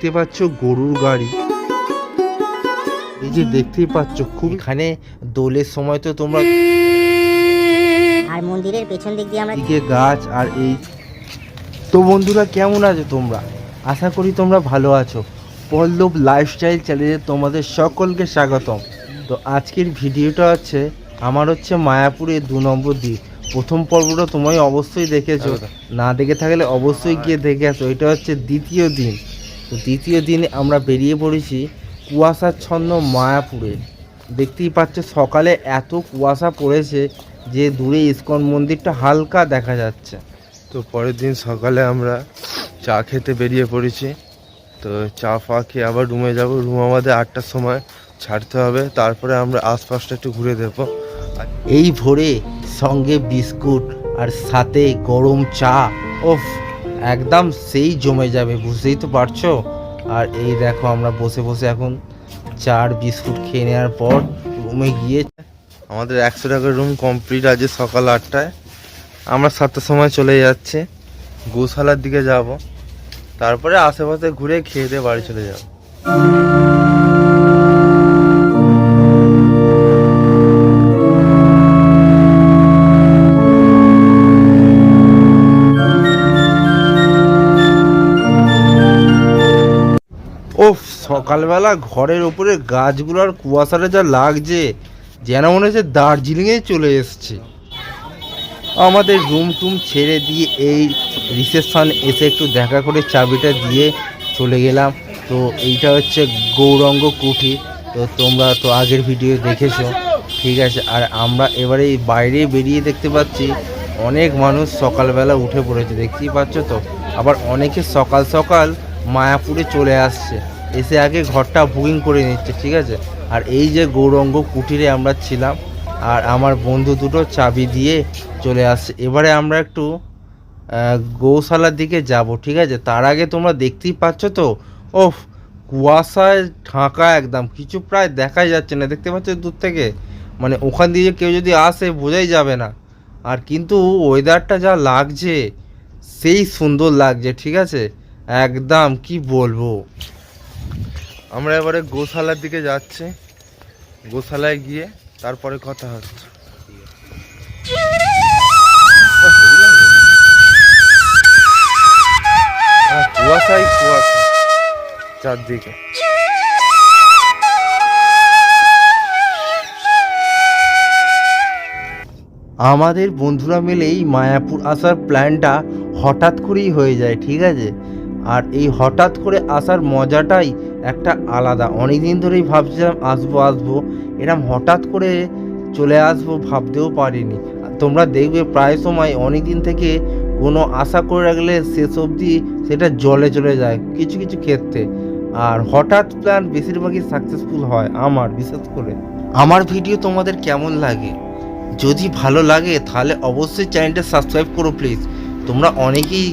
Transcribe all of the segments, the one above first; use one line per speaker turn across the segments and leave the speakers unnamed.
দেখতে পাচ্ছ গরুর গাড়ি, এই যে দেখতেই পাচ্ছ খুব এখানে দোলের সময় তো তোমরা
আর মন্দিরের পেছন দিক দিয়ে আমরা
দিকে গাছ আর এই। তো বন্ধুরা কেমন আছো তোমরা? আশা করি তোমরা ভালো আছো। পল্লব লাইফস্টাইল চ্যানেলে তোমাদের সকলকে স্বাগতম। তো আজকের ভিডিওটা হচ্ছে আমার মায়াপুরে 2 নম্বর দ্বীপ। প্রথম পর্বটা তোমায় অবশ্যই দেখেছো, না দেখে থাকলে অবশ্যই গিয়ে দেখে আসো। এটা হচ্ছে দ্বিতীয় দিন। তো দ্বিতীয় দিনে আমরা বেরিয়ে পড়েছি কুয়াশাচ্ছন্ন মায়াপুরে। দেখতেই পাচ্ছ সকালে এত কুয়াশা পড়েছে যে দূরে ইসকন মন্দিরটা হালকা দেখা যাচ্ছে। তো পরের দিন সকালে আমরা চা খেতে বেরিয়ে পড়েছি। তো চা ফা খেয়ে আবার রুমে যাব। রুম আমাদের 8টার সময় ছাড়তে হবে, তারপরে আমরা আশপাশটা একটু ঘুরে দেবো। এই ভোরে সঙ্গে বিস্কুট আর সাথে গরম চা, ওফ একদম সেই জমে যাবে, বুঝতেই তো পারছো। আর এই দেখো আমরা বসে বসে এখন চা আর বিস্কুট খেয়ে নেওয়ার পর রুমে গিয়ে আমাদের 100 টাকার রুম কমপ্লিট আছে। সকাল 8টায় আমরা 7টার সময় চলে যাচ্ছি গোশালার দিকে যাব, তারপরে আশেপাশে ঘুরে খেয়ে দিয়ে বাড়ি চলে যাব। ওফ সকালবেলা ঘরের উপরে গাছগুলোর কুয়াশাটা যা লাগছে, যেন মনে হচ্ছে দার্জিলিংয়ে চলে এসছে। আমাদের রুম টুম ছেড়ে দিয়ে এই রিসেপশন এসে একটু দেখা করে চাবিটা দিয়ে চলে গেলাম। তো এইটা হচ্ছে গৌরাঙ্গ কুঠি। তো তোমরা তো আগের ভিডিও দেখেছো, ঠিক আছে। আর আমরা এবারে এই বাইরে বেরিয়ে দেখতে পাচ্ছি অনেক মানুষ সকালবেলা উঠে পড়েছে, দেখতেই পাচ্ছ। তো আবার অনেকে সকাল সকাল মায়াপুরে চলে আসছে, এসে আগে ঘরটা বুকিং করে নিচ্ছে, ঠিক আছে। আর এই যে গৌরাঙ্গ কুটিরে আমরা ছিলাম, আর আমার বন্ধু দুটো চাবি দিয়ে চলে আসছে। এবারে আমরা একটু গৌশালার দিকে যাব, ঠিক আছে। তার আগে তোমরা দেখতেই পাচ্ছ তো, ওফ কুয়াশায় ঢাকা, একদম কিছু প্রায় দেখাই যাচ্ছে না, দেখতে পাচ্ছ দূর থেকে। মানে ওখান দিয়ে কেউ যদি আসে বোঝাই যাবে না। আর কিন্তু ওয়েদারটা যা লাগছে সেই সুন্দর লাগছে, ঠিক আছে, একদম কি বলবো। আমরা এবারে গোশালার দিকে যাচ্ছি, গোশালায় গিয়ে তারপরে কথা হচ্ছে। কুয়াশাই কুয়াশা চারদিকে। আমাদের বন্ধুরা মিলেই মায়াপুর আসার প্ল্যানটা হঠাৎ করেই হয়ে যায়, ঠিক আছে। আর এই হঠাৎ করে আসার মজাটাই একটা আলাদা। অনেক দিন ধরেই ভাবছিলাম আসবো আসবো, এরম হঠাৎ করে চলে আসবো ভাবতেও পারিনি। তোমরা দেখবে প্রায় সময় অনেক দিন থেকে কোনো আশা করে রাখলে শেষ অবধি সেটা জলে চলে যায় কিছু কিছু ক্ষেত্রে। আর হঠাৎ প্ল্যান বেশিরভাগই সাকসেসফুল হয় আমার, বিশেষ করে। আমার ভিডিও তোমাদের কেমন লাগে? যদি ভালো লাগে তাহলে অবশ্যই চ্যানেলটা সাবস্ক্রাইব করো প্লিজ। তোমরা অনেকেই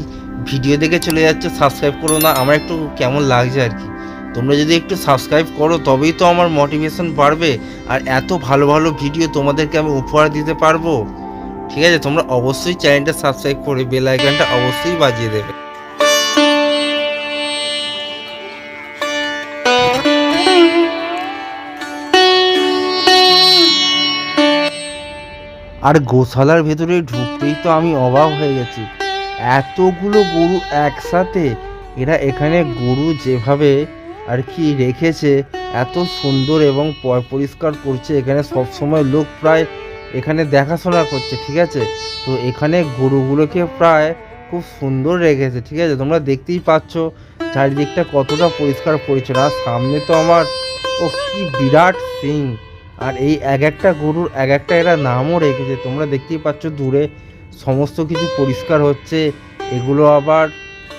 ভিডিও দেখে চলে যাচ্ছে, সাবস্ক্রাইব করো না, আমার একটু কেমন লাগছে আর কি। তোমরা যদি একটু সাবস্ক্রাইব করো তবেই তো আমার মোটিভেশন বাড়বে, আর এত ভালো ভালো ভিডিও তোমাদেরকে আমি উপহার দিতে পারবো, ঠিক আছে। তোমরা অবশ্যই চ্যানেলটা সাবস্ক্রাইব করে বেল আইকনটা অবশ্যই বাজিয়ে দেবে। আর গোশালার ভেতরে ঢুকতেই তো আমি অবাক হয়ে গেছি, এতগুলো গরু একসাথে। এরা এখানে গরু যেভাবে আর কি রেখেছে, এত সুন্দর এবং পরিষ্কার করছে। এখানে সবসময় লোক প্রায় এখানে দেখাশোনা করছে, ঠিক আছে। তো এখানে গরুগুলোকে প্রায় খুব সুন্দর রেখেছে, ঠিক আছে। তোমরা দেখতেই পাচ্ছ চারিদিকটা কতটা পরিষ্কার পরিচ্ছন্ন। আর সামনে তো আমার ও কি বিরাট সিং। আর এই এক একটা গরুর এক একটা এরা নামও রেখেছে, তোমরা দেখতেই পাচ্ছ দূরে সমস্ত কিছু পরিষ্কার হচ্ছে। এগুলো আবার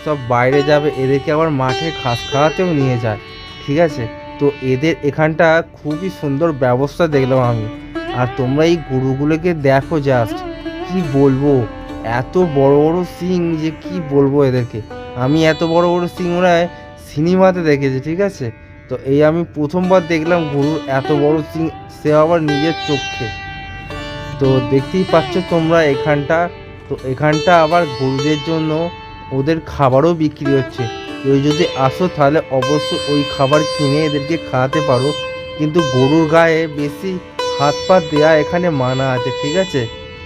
সব বাইরে যাবে, এদেরকে আবার মাঠে ঘাস খাওয়াতেও নিয়ে যায়, ঠিক আছে। তো এদের এখানটা খুবই সুন্দর ব্যবস্থা দেখলাম আমি। আর তোমরা এই গরুগুলোকে দেখো, জাস্ট কি বলবো, এত বড় বড় সিং যে কি বলবো এদেরকে। আমি এত বড় বড় সিং মনে হয় সিনেমাতে দেখেছি, ঠিক আছে। তো এই আমি প্রথমবার দেখলাম গরুর এত বড় সিং, সে আবার নিজের চোখে। তো দেখতেই পাচ্ছ তোমরা এখানটা। তো এখানটা আবার গরুদের জন্য ওদের খাবারও বিক্রি হচ্ছে। কেউ যদি আসো তাহলে অবশ্যই ওই খাবার কিনে এদেরকে খাওয়াতে পারো, কিন্তু গরুর গায়ে বেশি হাত পা দেওয়া এখানে মানা আছে, ঠিক আছে?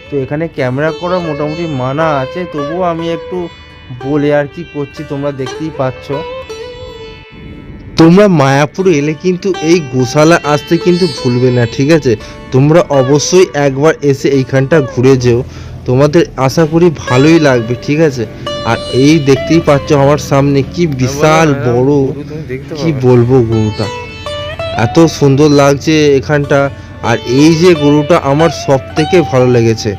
তো এখানে ক্যামেরা করা মোটামুটি মানা আছে, তবুও আমি একটু বলে আর কি করছি, তোমরা দেখতেই পাচ্ছ। তোমরা মায়াপুর এলে কিন্তু এই গোশালা আসতে কিন্তু ভুলবে না, ঠিক আছে? তোমরা অবশ্যই একবার এসে এইখানটা ঘুরে যেও, তোমাদের আশা করি ভালোই লাগবে, ঠিক আছে? আর এই দেখতেই পাচ্ছ আমার সামনে কি বিশাল বড়, কি বলবো, গরুটা এত সুন্দর লাগছে এখানটা। আর এই যে গরুটা আমার সব থেকে ভালো লেগেছে,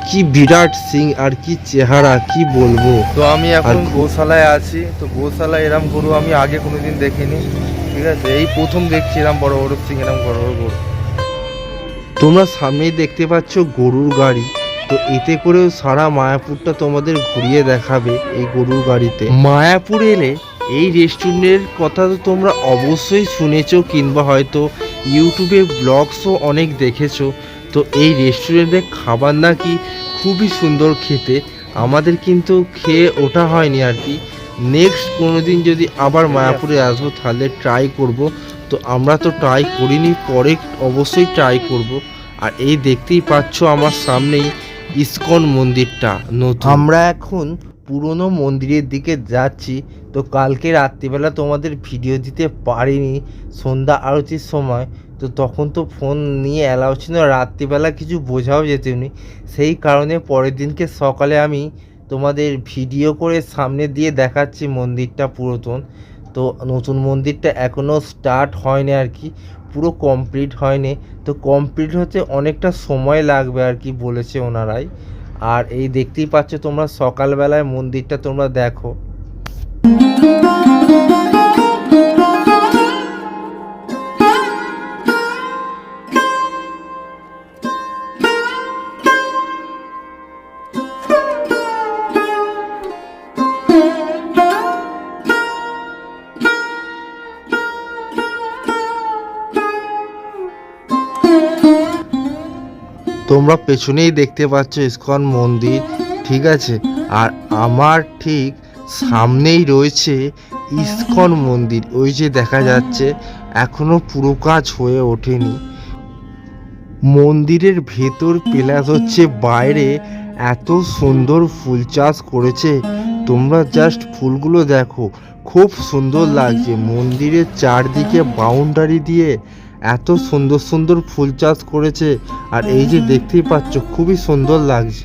কি বিরাট সিং আর কি চেহারা, কি বলবো। তো আমি এখন গোশালায় আছি, তো গোশালায় এরম গরু আমি আগে কোনোদিন দেখিনি, ঠিক আছে? এই প্রথম দেখছি এরম বড় বড় সিং, এরম বড় বড় গরু। তোমরা সামনেই দেখতে পাচ্ছ গরুর গাড়ি, তো এতে করেও সারা মায়াপুরটা তোমাদের ঘুরিয়ে দেখাবে এই গরুর গাড়িতে। মায়াপুর এলে এই রেস্টুরেন্টের কথা তো তোমরা অবশ্যই শুনেছো, কিংবা হয়তো ইউটিউবে ব্লগসও অনেক দেখেছো। তো এই রেস্টুরেন্টের খাবার নাকি খুবই সুন্দর খেতে, আমাদের কিন্তু খেয়ে ওঠা হয়নি আর কি। নেক্সট কোনো দিন যদি আবার মায়াপুরে আসবো তাহলে ট্রাই করব। তো আমরা তো ট্রাই করিনি, পরে অবশ্যই ট্রাই করব। আর এই দেখতেই পাচ্ছ আমার সামনেই ইসকন মন্দিরটা নতুন। আমরা এখন পুরনো মন্দিরের দিকে যাচ্ছি। তো কালকে রাত্রিবেলা তোমাদের ভিডিও দিতে পারিনি সন্ধ্যা আরতির সময়, তো তখন তো ফোন নিয়ে অ্যালাউ ছিল, রাত্রিবেলা কিছু বোঝাও যেতেনি, সেই কারণে পরের দিনকে সকালে আমি তোমাদের ভিডিও করে সামনে দিয়ে দেখাচ্ছি মন্দিরটা পুরাতন। তো নতুন মন্দিরটা এখনও স্টার্ট হয়নি আর কি, পুরো কমপ্লিট হয়নি। তো কমপ্লিট হতে অনেকটা সময় লাগবে আর কি বলেছে ওনারাই। আর এই দেখতেই পাচ্ছ তোমরা সকালবেলায় মন্দিরটা তোমরা দেখো। তোমরা পেছনেই দেখতে পাচ্ছ ইসকন মন্দির, ঠিক আছে? আর আমার ঠিক সামনেই রয়েছে ইসকন মন্দির, ওই যে দেখা যাচ্ছে, এখনো পুরো কাজ হয়ে ওঠেনি। মন্দিরের ভেতর প্লাস হচ্ছে বাইরে এত সুন্দর ফুল চাষ করেছে, তোমরা জাস্ট ফুলগুলো দেখো, খুব সুন্দর লাগছে। মন্দিরের চারদিকে বাউন্ডারি দিয়ে এত সুন্দর সুন্দর ফুল চাষ করেছে, আর এই যে দেখতেই পাচ্ছ খুবই সুন্দর লাগছে।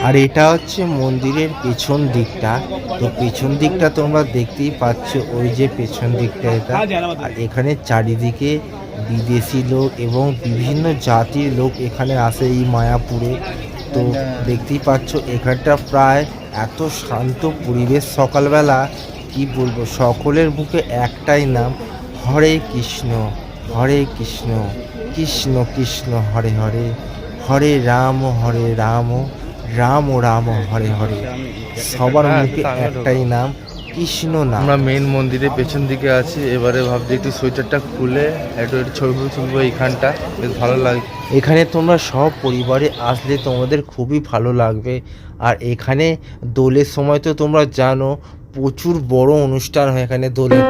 আর এটা হচ্ছে মন্দিরের পেছন দিকটা, তো পেছন দিকটা তোমরা দেখতেই পাচ্ছ, ওই যে পেছন দিকটা এটা। আর এখানে চারিদিকে বিদেশি লোক এবং বিভিন্ন জাতির লোক এখানে আসে এই মায়াপুরে। তো দেখতেই পাচ্ছ এখানটা প্রায় এত শান্ত পরিবেশ সকালবেলা, কি বলবো, সকলের মুখে একটাই নাম, হরে কৃষ্ণ হরে কৃষ্ণ কৃষ্ণ কৃষ্ণ হরে হরে, হরে রাম রাম রাম হরে হরে। সবার মুখে একটাই নাম, কৃষ্ণ নাম। আমরা মেন মন্দিরের পেছন দিকে আছি, এবারে ভাবছি একটু সোয়েটারটা খুলে একটু ছবি তুলবো, এইখানটা বেশ ভালো লাগে। এখানে তোমরা সব পরিবারে আসলে তোমাদের খুবই ভালো লাগবে। আর এখানে দোলের সময় তো তোমরা জানো প্রচুর বড় অনুষ্ঠান হয় এখানে দোলের।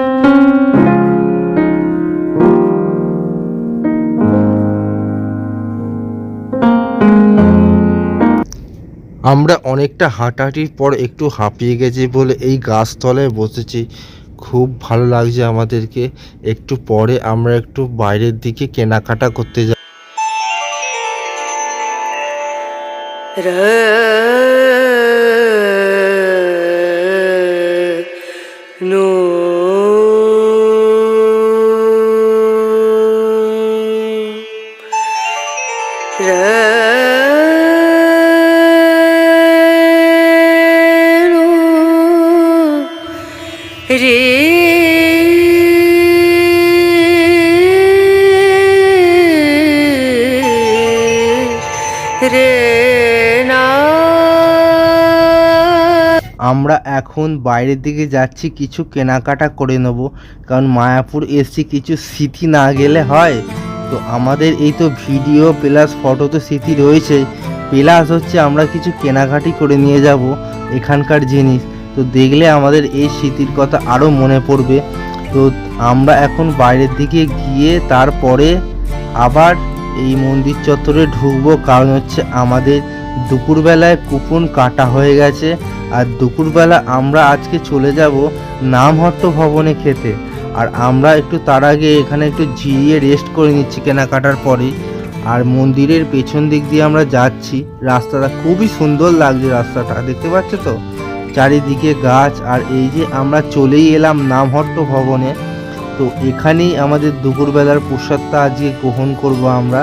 আমরা অনেকটা হাঁটাহাঁটির পর একটু হাঁপিয়ে গেছি বলে এই গাছতলায় বসেছি। খুব ভালো লাগছে আমাদেরকে। একটু পরে আমরা একটু বাইরের দিকে কেনাকাটা করতে যাব। আমরা এখন বাইরের দিকে যাচ্ছি, কিছু কেনাকাটা করে নেব, কারণ মায়াপুর এসছি কিছু স্মৃতি না গেলে হয়। তো আমাদের এই তো ভিডিও প্লাস ফটো তো স্মৃতি রয়েছে, প্লাস হচ্ছে আমরা কিছু কেনাকাটি করে নিয়ে যাব এখানকার জিনিস। তো দেখলে আমাদের এই স্মৃতির কথা আরও মনে পড়বে। তো আমরা এখন বাইরের দিকে গিয়ে তারপরে আবার এই মন্দির চত্বরে ঢুকবো, কারণ হচ্ছে আমাদের দুপুরবেলায় কুপন কাটা হয়ে গেছে। আর দুপুরবেলা আমরা আজকে চলে যাব নামহট্ট ভবনে খেতে। আর আমরা একটু তার আগে এখানে একটু জিরিয়ে রেস্ট করে নিচ্ছি কেনাকাটার পরে। আর মন্দিরের পেছন দিক দিয়ে আমরা যাচ্ছি, রাস্তাটা খুবই সুন্দর লাগছে, রাস্তাটা দেখতে পাচ্ছ তো, চারিদিকে গাছ। আর এই যে আমরা চলেই এলাম নামহট্ট ভবনে। তো এখানেই আমাদের দুপুরবেলার প্রসাদটা আজকে গ্রহণ করব আমরা।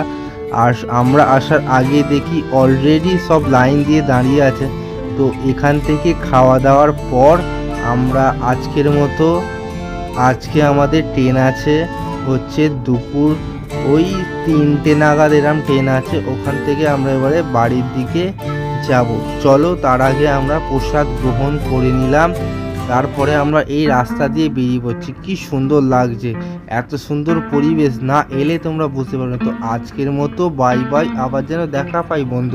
আর আমরা আসার আগে দেখি অলরেডি সব লাইন দিয়ে দাঁড়িয়ে আছে। তো এখান থেকে খাওয়া দাওয়ার পর আমরা আজকের মতো, আজকে আমাদের ট্রেন আছে হচ্ছে দুপুর ওই 3টে নাগাদ এরম ট্রেন আছে, ওখান থেকে আমরা এবারে বাড়ির দিকে যাব। চলো তার আগে আমরা প্রসাদ গ্রহণ করে নিলাম, তারপরে আমরা এই রাস্তা দিয়ে বেরিয়ে পড়ছি। কি সুন্দর লাগছে, এত সুন্দর পরিবেশ না এলে তোমরা বুঝতে পারবে না। তো আজকের মতো বাই বাই, আবার যেন দেখা পাই বন্ধু।